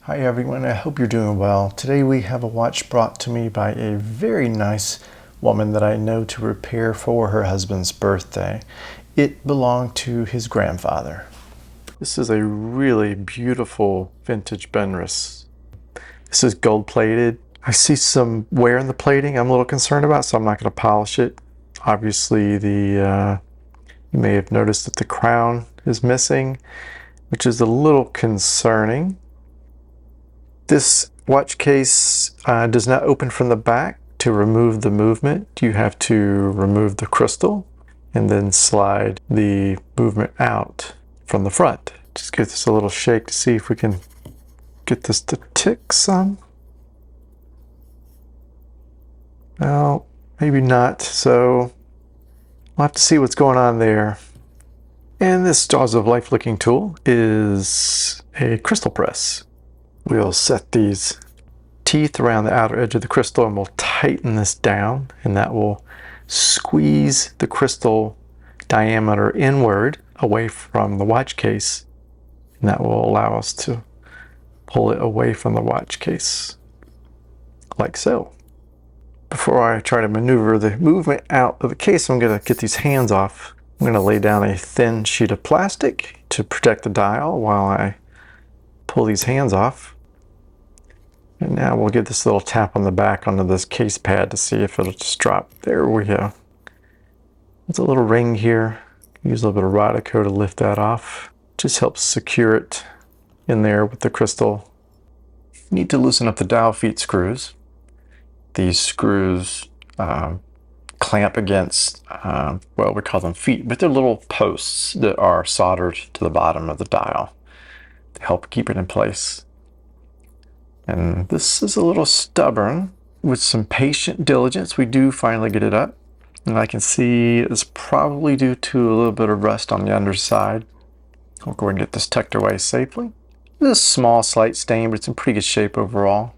Hi everyone, I hope you're doing well. Today we have a watch brought to me by a very nice woman that I know to repair for her husband's birthday. It belonged to his grandfather. This is a really beautiful vintage Benrus. This is gold plated. I see some wear in the plating I'm a little concerned about, so I'm not going to polish it. Obviously you may have noticed that the crown is missing, which is a little concerning. This watch case does not open from the back. To remove the movement, you have to remove the crystal and then slide the movement out from the front. Just give this a little shake to see if we can get this to tick some. Well, maybe not, so we'll have to see what's going on there. And this Jaws of Life looking tool is a crystal press. We'll set these teeth around the outer edge of the crystal and we'll tighten this down, and that will squeeze the crystal diameter inward away from the watch case, and that will allow us to pull it away from the watch case like so. Before I try to maneuver the movement out of the case, I'm going to get these hands off. I'm going to lay down a thin sheet of plastic to protect the dial while I pull these hands off. And now we'll get this little tap on the back onto this case pad to see if it'll just drop. There we go. There's a little ring here. Use a little bit of Rodico to lift that off. Just helps secure it in there with the crystal. You need to loosen up the dial feet screws. These screws clamp against, well, we call them feet, but they're little posts that are soldered to the bottom of the dial to help keep it in place. And this is a little stubborn. With some patient diligence, we do finally get it up. And I can see it's probably due to a little bit of rust on the underside. I'll go ahead and get this tucked away safely. This is a small, slight stain, but it's in pretty good shape overall.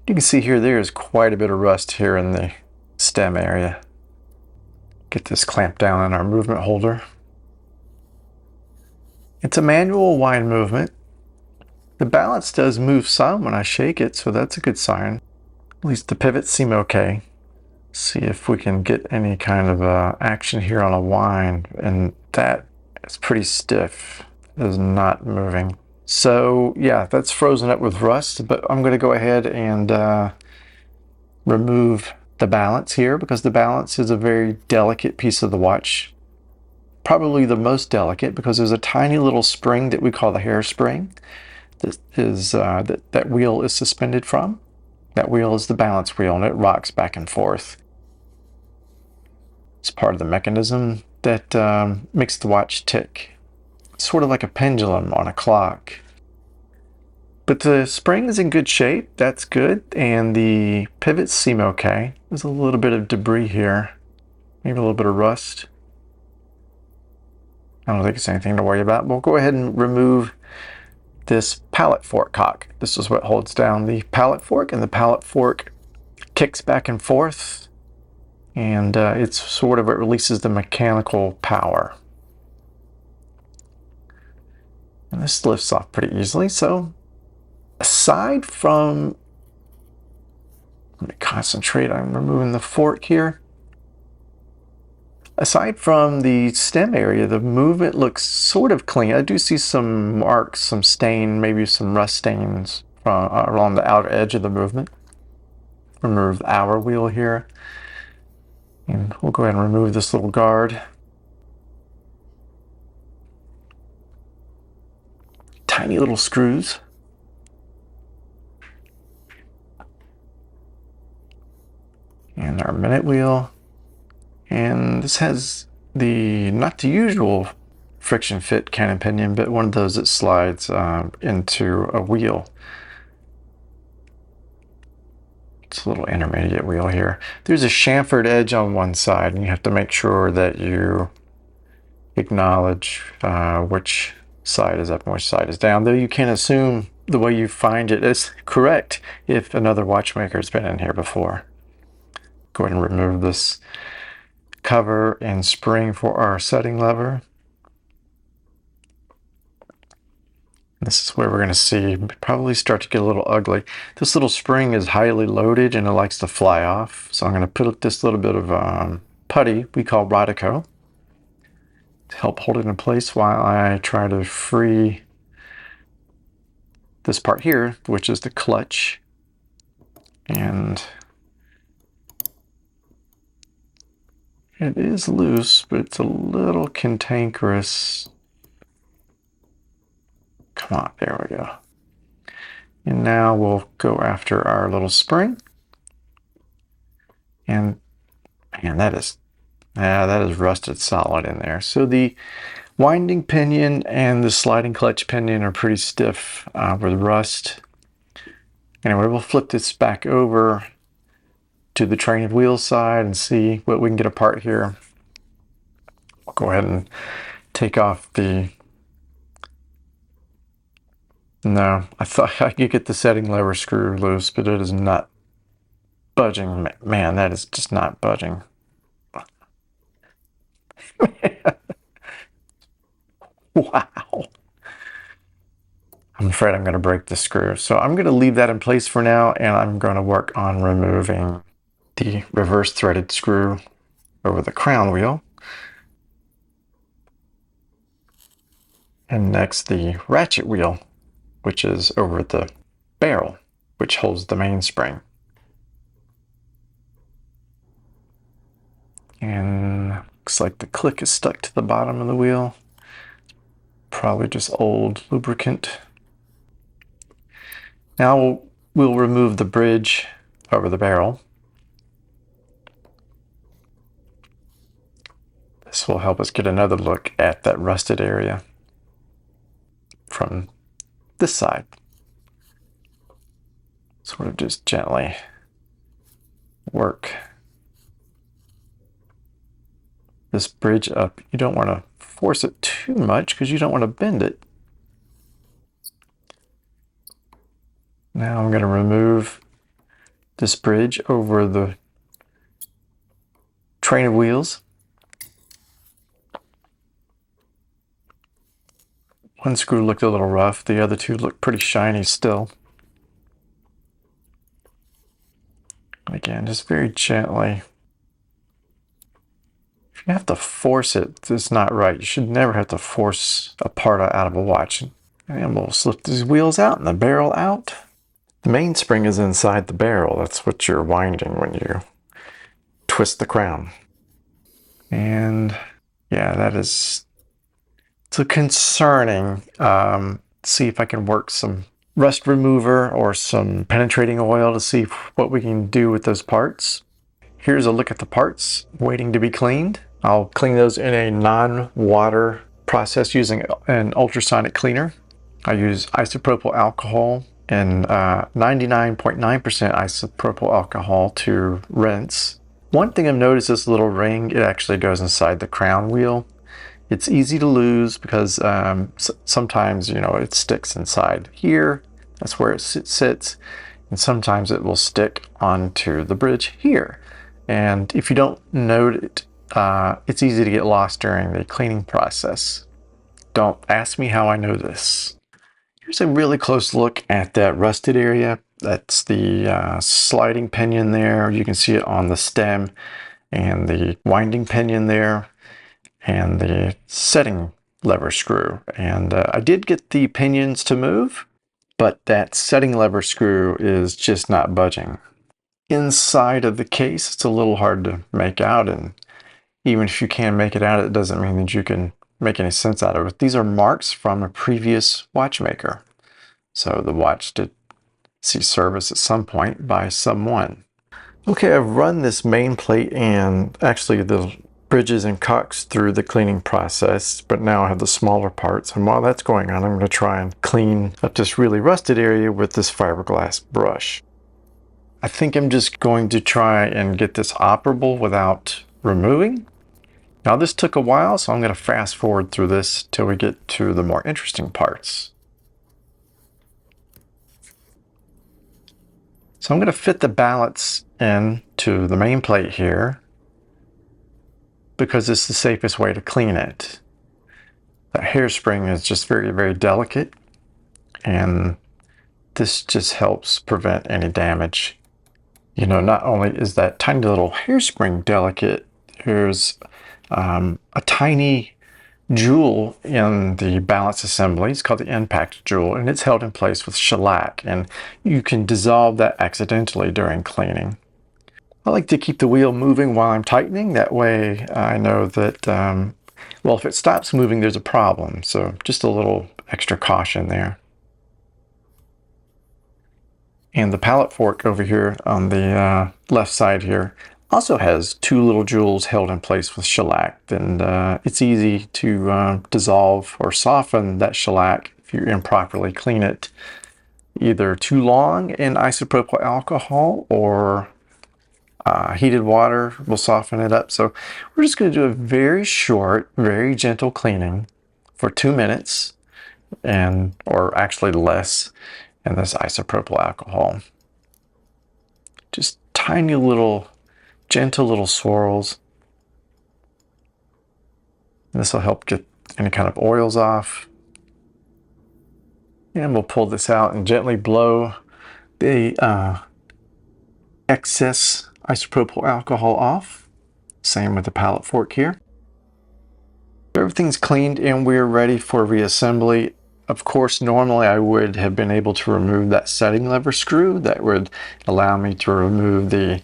You can see here there is quite a bit of rust here in the stem area. Get this clamped down in our movement holder. It's a manual wind movement. The balance does move some when I shake it, so that's a good sign. At least the pivots seem okay. See if we can get any kind of action here on a wind, and that is pretty stiff. It is not moving. So yeah, that's frozen up with rust, but I'm going to go ahead and remove the balance here, because the balance is a very delicate piece of the watch. Probably the most delicate, because there's a tiny little spring that we call the hairspring. That wheel is suspended from. That wheel is the balance wheel, and it rocks back and forth. It's part of the mechanism that makes the watch tick. It's sort of like a pendulum on a clock. But the spring is in good shape. That's good. And the pivots seem okay. There's a little bit of debris here. Maybe a little bit of rust. I don't think it's anything to worry about. We'll go ahead and remove this pallet fork cock. This is what holds down the pallet fork, and the pallet fork kicks back and forth, and it's sort of what releases the mechanical power. And this lifts off pretty easily. So aside from, let me concentrate on removing the fork here. Aside from the stem area, the movement looks sort of clean. I do see some marks, some stain, maybe some rust stains along the outer edge of the movement. Remove the hour wheel here. And we'll go ahead and remove this little guard. Tiny little screws. And our minute wheel. And this has not the usual friction fit cannon pinion, but one of those that slides into a wheel. It's a little intermediate wheel here. There's a chamfered edge on one side, and you have to make sure that you acknowledge which side is up and which side is down, though you can assume the way you find it is correct if another watchmaker has been in here before. Go ahead and remove this cover and spring for our setting lever. This is where we're going to see probably start to get a little ugly. This little spring is highly loaded and it likes to fly off. So I'm going to put this little bit of putty we call Rodico to help hold it in place while I try to free this part here, which is the clutch. And it is loose, but it's a little cantankerous. Come on, there we go. And now we'll go after our little spring. And man, that is rusted solid in there. So the winding pinion and the sliding clutch pinion are pretty stiff with rust. Anyway, we'll flip this back over to the train of wheels side and see what we can get apart here. I'll go ahead and take off the... No, I thought I could get the setting lever screw loose, but it is not budging. Man, that is just not budging. Wow. I'm afraid I'm going to break the screw. So I'm going to leave that in place for now, and I'm going to work on removing the reverse threaded screw over the crown wheel. And next the ratchet wheel, which is over the barrel, which holds the mainspring. And looks like the click is stuck to the bottom of the wheel. Probably just old lubricant. Now we'll remove the bridge over the barrel. This will help us get another look at that rusted area from this side. Sort of just gently work this bridge up. You don't want to force it too much because you don't want to bend it. Now I'm going to remove this bridge over the train of wheels. One screw looked a little rough, the other two look pretty shiny still. Again, just very gently. If you have to force it, it's not right. You should never have to force a part out of a watch. And we'll slip these wheels out and the barrel out. The mainspring is inside the barrel. That's what you're winding when you twist the crown. And yeah, that is... So concerning. See if I can work some rust remover or some penetrating oil to see what we can do with those parts. Here's a look at the parts waiting to be cleaned. I'll clean those in a non-water process using an ultrasonic cleaner. I use isopropyl alcohol and 99.9% isopropyl alcohol to rinse. One thing I've noticed, this little ring, it actually goes inside the crown wheel. It's easy to lose because sometimes, you know, it sticks inside here. That's where it sits. And sometimes it will stick onto the bridge here. And if you don't note it, it's easy to get lost during the cleaning process. Don't ask me how I know this. Here's a really close look at that rusted area. That's the sliding pinion there. You can see it on the stem and the winding pinion there, and the setting lever screw. And I did get the pinions to move, but that setting lever screw is just not budging. Inside of the case, it's a little hard to make out, and even if you can make it out, it doesn't mean that you can make any sense out of it. These are marks from a previous watchmaker. So the watch did see service at some point by someone. Okay, I've run this main plate and actually the bridges and cocks through the cleaning process, but now I have the smaller parts. And while that's going on, I'm going to try and clean up this really rusted area with this fiberglass brush. I think I'm just going to try and get this operable without removing. Now this took a while, so I'm going to fast forward through this till we get to the more interesting parts. So I'm going to fit the ballets into the main plate here because it's the safest way to clean it. That hairspring is just very, very delicate. and this just helps prevent any damage. You know, not only is that tiny little hairspring delicate, there's a tiny jewel in the balance assembly. It's called the impact jewel, and it's held in place with shellac, and you can dissolve that accidentally during cleaning. I like to keep the wheel moving while I'm tightening. That way I know that, well, if it stops moving, there's a problem. So just a little extra caution there. And the pallet fork over here on the left side here also has two little jewels held in place with shellac, and it's easy to dissolve or soften that shellac if you improperly clean it, either too long in isopropyl alcohol or heated water will soften it up. So we're just going to do a very short, very gentle cleaning for 2 minutes, and or actually less, in this isopropyl alcohol. Just tiny little, gentle little swirls. This will help get any kind of oils off. And we'll pull this out and gently blow the excess isopropyl alcohol off. Same with the pallet fork here. Everything's cleaned and we're ready for reassembly. Of course, normally I would have been able to remove that setting lever screw. That would allow me to remove the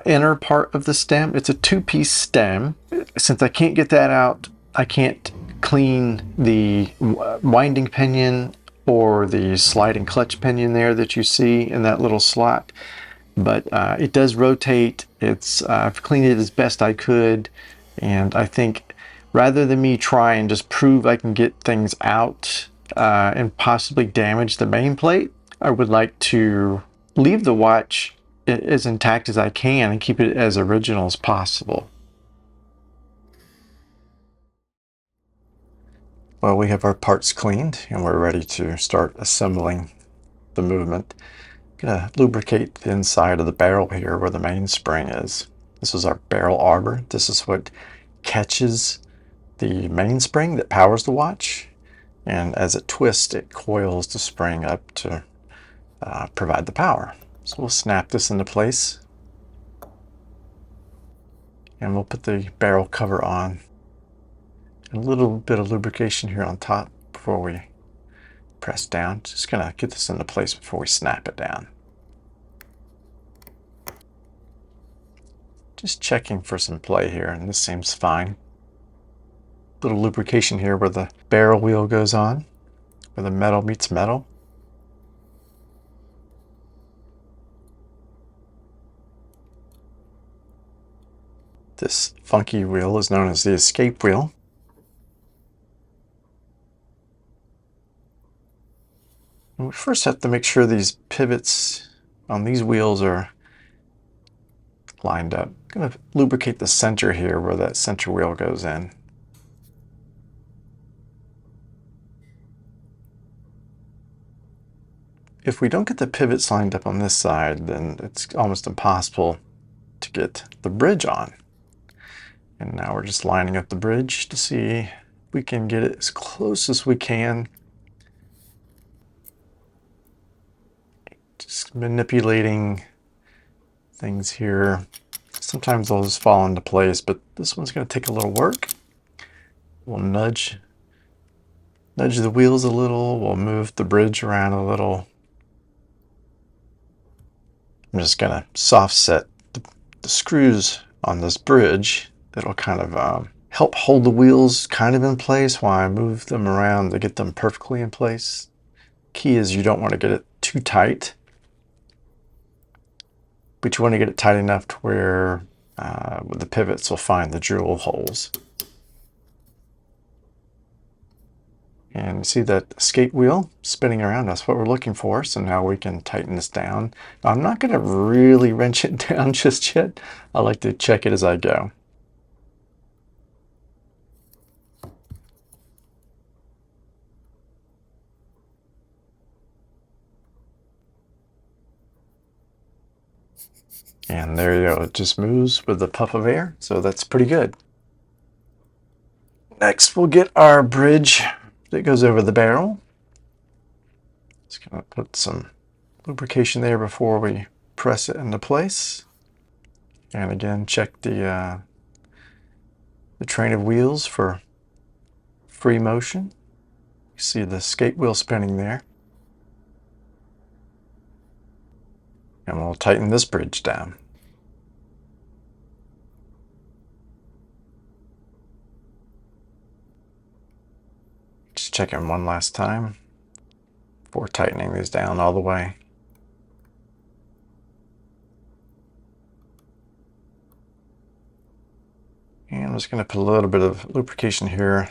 inner part of the stem. It's a two-piece stem. Since I can't get that out, I can't clean the winding pinion or the sliding clutch pinion there that you see in that little slot. But it does rotate. I've cleaned it as best I could, and I think rather than me try and just prove I can get things out and possibly damage the main plate, I would like to leave the watch as intact as I can and keep it as original as possible. Well, we have our parts cleaned and we're ready to start assembling the movement. I'm going to lubricate the inside of the barrel here where the mainspring is. This is our barrel arbor. This is what catches the mainspring that powers the watch, and as it twists, it coils the spring up to provide the power. So we'll snap this into place, and we'll put the barrel cover on. A little bit of lubrication here on top before we press down. Just gonna get this into place before we snap it down. Just checking for some play here, and this seems fine. Little lubrication here where the barrel wheel goes on, where the metal meets metal. This funky wheel is known as the escape wheel. And we first have to make sure these pivots on these wheels are lined up. I'm going to lubricate the center here where that center wheel goes in. If we don't get the pivots lined up on this side, then it's almost impossible to get the bridge on. And now we're just lining up the bridge to see if we can get it as close as we can. Just manipulating things here. Sometimes they'll just fall into place, but this one's going to take a little work. We'll nudge the wheels a little. We'll move the bridge around a little. I'm just going to soft set the screws on this bridge. That'll kind of help hold the wheels kind of in place while I move them around to get them perfectly in place. Key is you don't want to get it too tight, but you want to get it tight enough to where the pivots will find the jewel holes. And you see that escape wheel spinning around? That's what we're looking for. So now we can tighten this down. Now, I'm not going to really wrench it down just yet. I like to check it as I go. And there you go. It just moves with the puff of air. So that's pretty good. Next, we'll get our bridge that goes over the barrel. Just going to put some lubrication there before we press it into place. And again, check the train of wheels for free motion. You see the escape wheel spinning there. And we'll tighten this bridge down. Just checking one last time before tightening these down all the way. And I'm just going to put a little bit of lubrication here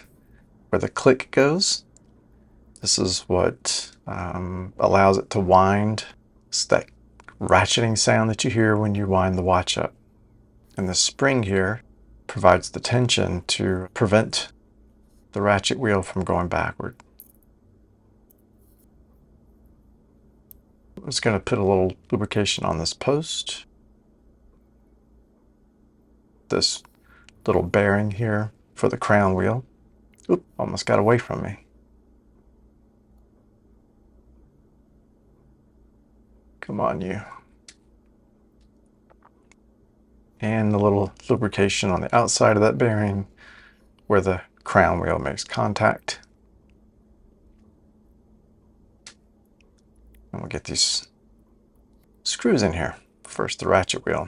where the click goes. This is what allows it to wind. It's that ratcheting sound that you hear when you wind the watch up. And the spring here provides the tension to prevent the ratchet wheel from going backward. I'm just going to put a little lubrication on this post. This little bearing here for the crown wheel. Oop, almost got away from me. Come on, you. And a little lubrication on the outside of that bearing where the crown wheel makes contact. And we'll get these screws in here. First the ratchet wheel.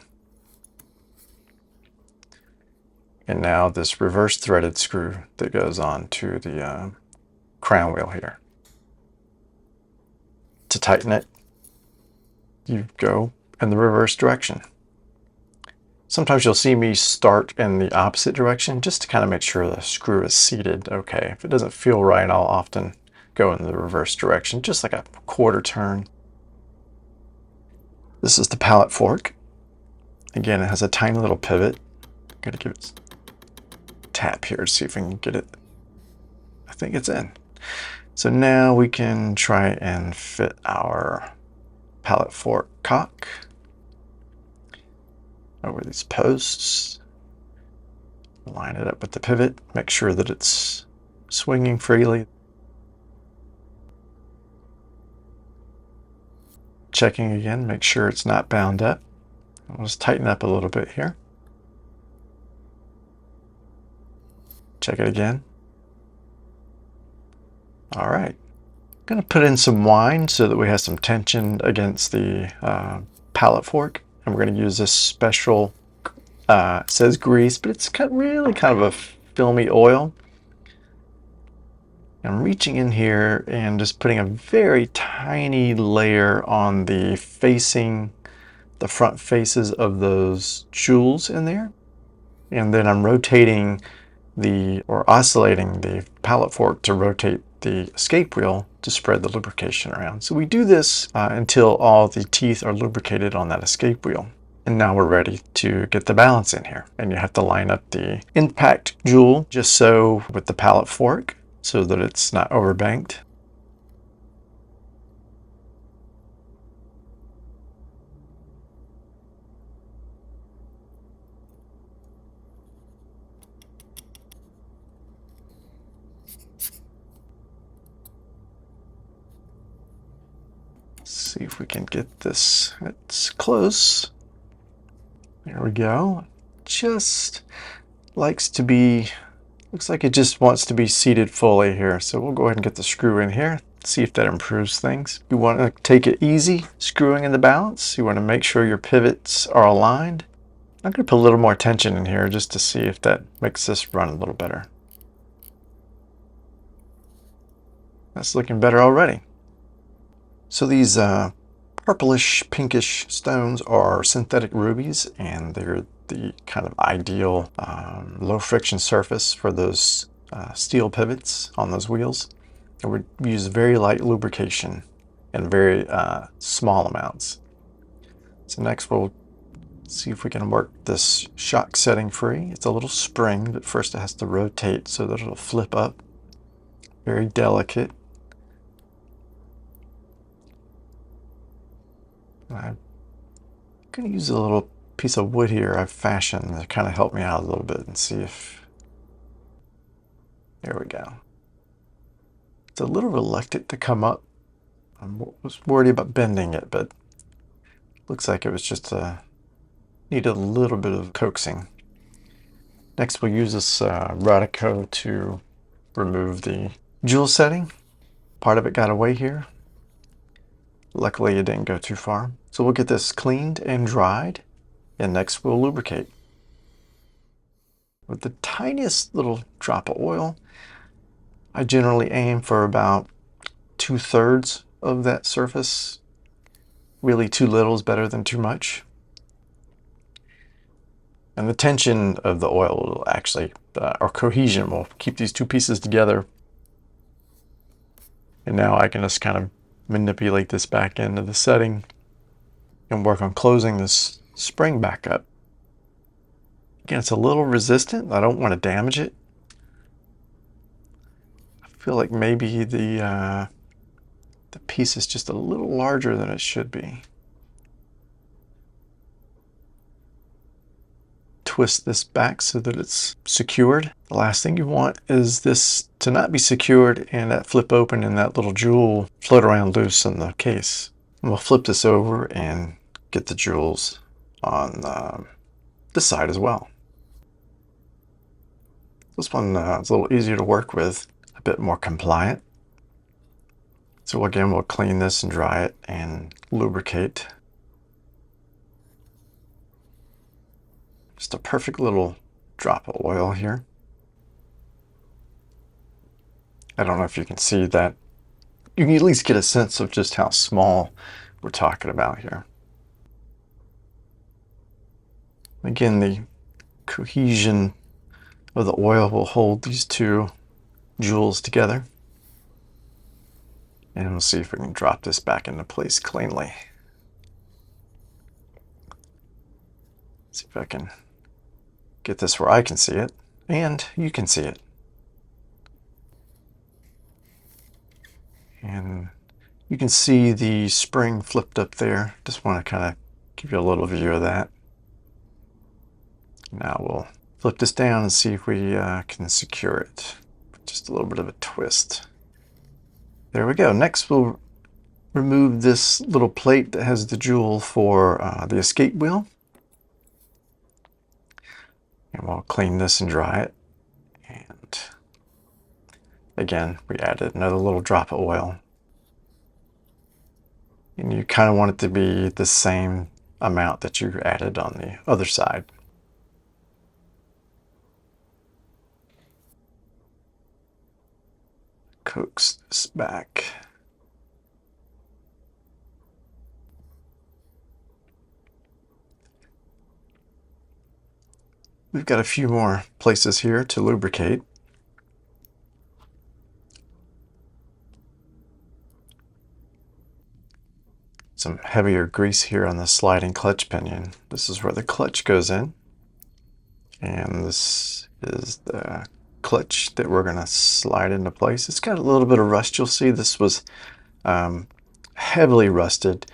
And now this reverse threaded screw that goes on to the crown wheel here. To tighten it, you go in the reverse direction. Sometimes you'll see me start in the opposite direction just to kind of make sure the screw is seated okay. If it doesn't feel right, I'll often go in the reverse direction, just like a quarter turn. This is the pallet fork. Again, it has a tiny little pivot. I'm going to give it a tap here to see if we can get it. I think it's in. So now we can try and fit our pallet fork cock over these posts. Line it up with the pivot. Make sure that it's swinging freely. Checking again, make sure it's not bound up. I'll just tighten up a little bit here. Check it again. All right. I'm going to put in some wine so that we have some tension against the pallet fork. And we're going to use this special, it says grease, but it's really kind of a filmy oil. I'm reaching in here and just putting a very tiny layer on the front faces of those jewels in there. And then I'm rotating or oscillating the pallet fork to rotate the escape wheel to spread the lubrication around. So we do this until all the teeth are lubricated on that escape wheel. And now we're ready to get the balance in here. And you have to line up the impact jewel just so with the pallet fork so that it's not overbanked. See if we can get this. It's close. There we go. Just likes to be, looks like it just wants to be seated fully here. So we'll go ahead and get the screw in here, see if that improves things. You want to take it easy screwing in the balance. You want to make sure your pivots are aligned. I'm going to put a little more tension in here just to see if that makes this run a little better. That's looking better already. So these purplish pinkish stones are synthetic rubies, and they're the kind of ideal low friction surface for those steel pivots on those wheels. And we use very light lubrication in very small amounts. So next we'll see if we can work this shock setting free. It's a little spring, but first it has to rotate so that it'll flip up. Very delicate. I'm going to use a little piece of wood here I've fashioned to kind of help me out a little bit and see if, there we go. It's a little reluctant to come up was worried about bending it, but looks like it was just needed a little bit of coaxing. Next, we'll use this Radico to remove the jewel setting. Part of it got away here. Luckily, it didn't go too far. So we'll get this cleaned and dried, and next we'll lubricate. With the tiniest little drop of oil, I generally aim for about 2/3 of that surface. Really, too little is better than too much. And the tension of the oil will actually, or cohesion, will keep these two pieces together. And now I can just kind of manipulate this back into the setting and work on closing this spring back up. Again, it's a little resistant. I don't want to damage it. I feel like maybe the piece is just a little larger than it should be. Twist this back so that it's secured. The last thing you want is this to not be secured and that flip open and that little jewel float around loose in the case. And we'll flip this over and get the jewels on this side as well. This one is a little easier to work with, a bit more compliant. So again, we'll clean this and dry it and lubricate. Just a perfect little drop of oil here. I don't know if you can see that. You can at least get a sense of just how small we're talking about here. Again, the cohesion of the oil will hold these two jewels together. And we'll see if we can drop this back into place cleanly. See if I can get this where I can see it and you can see it. And you can see the spring flipped up there. Just want to kind of give you a little view of that. Now we'll flip this down and see if we can secure it. Just a little bit of a twist. There we go. Next we'll remove this little plate that has the jewel for the escape wheel. And we'll clean this and dry it. And again, we added another little drop of oil. And you kind of want it to be the same amount that you added on the other side. Coax this back. We've got a few more places here to lubricate. Some heavier grease here on the sliding clutch pinion. This is where the clutch goes in. And this is the clutch that we're going to slide into place. It's got a little bit of rust. You'll see this was heavily rusted,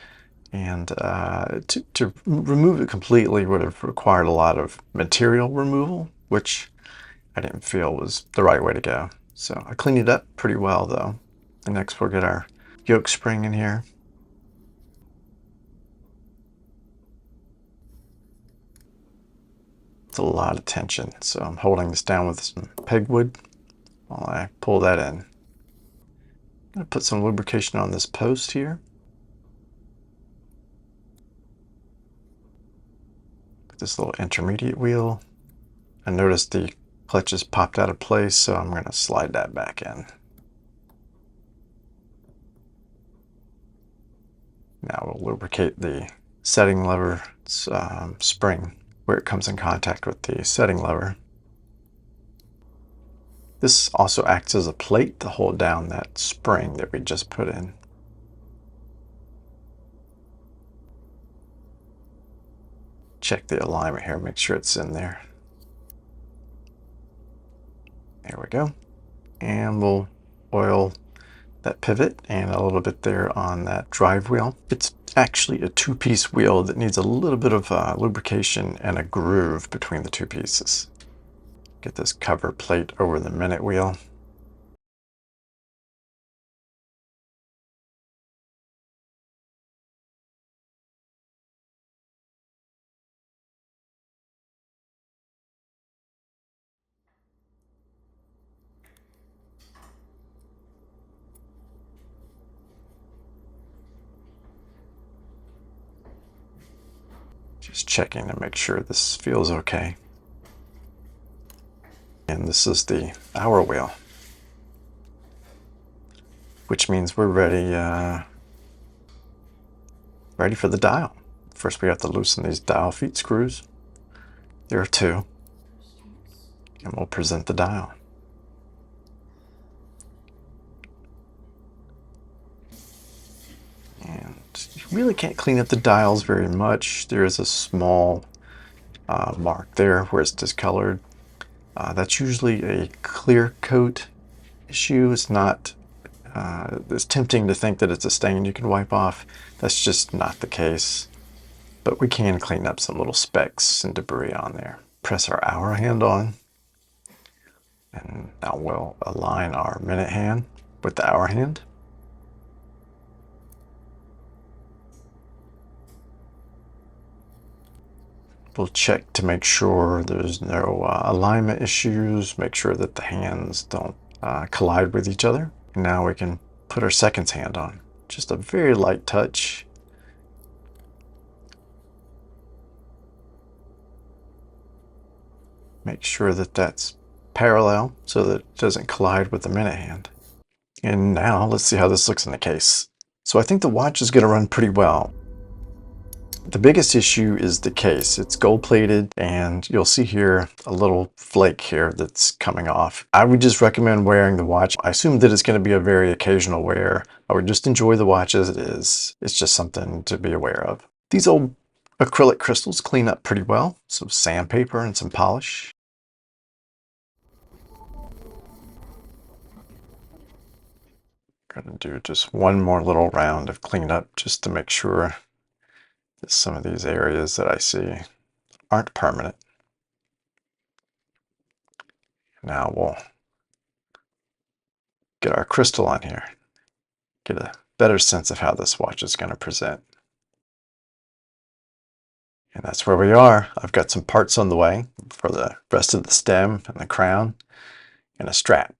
and to remove it completely would have required a lot of material removal, which I didn't feel was the right way to go. So I cleaned it up pretty well though. And next we'll get our yoke spring in here. It's a lot of tension, so I'm holding this down with some pegwood while I pull that in. I'm going to put some lubrication on this post here. Put this little intermediate wheel. I noticed the clutches popped out of place, so I'm going to slide that back in. Now we'll lubricate the setting lever spring where it comes in contact with the setting lever. This also acts as a plate to hold down that spring that we just put in. Check the alignment here, make sure it's in there. There we go. And we'll oil that pivot and a little bit there on that drive wheel. It's actually a two-piece wheel that needs a little bit of lubrication and a groove between the two pieces. Get this cover plate over the minute wheel. Just checking to make sure this feels okay. And this is the hour wheel, which means we're ready ready for the dial. First we have to loosen these dial feet screws. There are two. And we'll present the dial. And you really can't clean up the dials very much. There is a small mark there where it's discolored. That's usually a clear coat issue. It's not, it's tempting to think that it's a stain you can wipe off. That's just not the case. But we can clean up some little specks and debris on there. Press our hour hand on. And now we'll align our minute hand with the hour hand. We'll check to make sure there's no alignment issues, make sure that the hands don't collide with each other. And now we can put our seconds hand on. Just a very light touch. Make sure that that's parallel so that it doesn't collide with the minute hand. And now let's see how this looks in the case. So I think the watch is going to run pretty well. The biggest issue is the case. It's gold plated and you'll see here a little flake here that's coming off. I would just recommend wearing the watch. I assume that it's going to be a very occasional wear. I would just enjoy the watch as it is. It's just something to be aware of. These old acrylic crystals clean up pretty well. Some sandpaper and some polish. Gonna do just one more little round of cleanup just to make sure that some of these areas that I see aren't permanent. Now we'll get our crystal on here, get a better sense of how this watch is going to present. And that's where we are. I've got some parts on the way for the rest of the stem and the crown and a strap.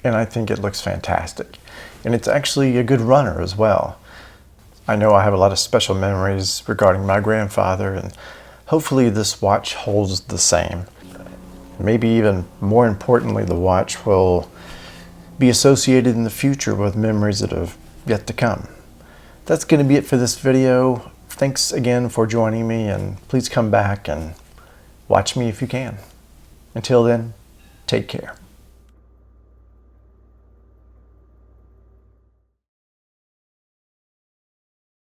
And I think it looks fantastic. And it's actually a good runner as well. I know I have a lot of special memories regarding my grandfather, and hopefully this watch holds the same. Maybe even more importantly, the watch will be associated in the future with memories that have yet to come. That's going to be it for this video. Thanks again for joining me, and please come back and watch me if you can. Until then, take care.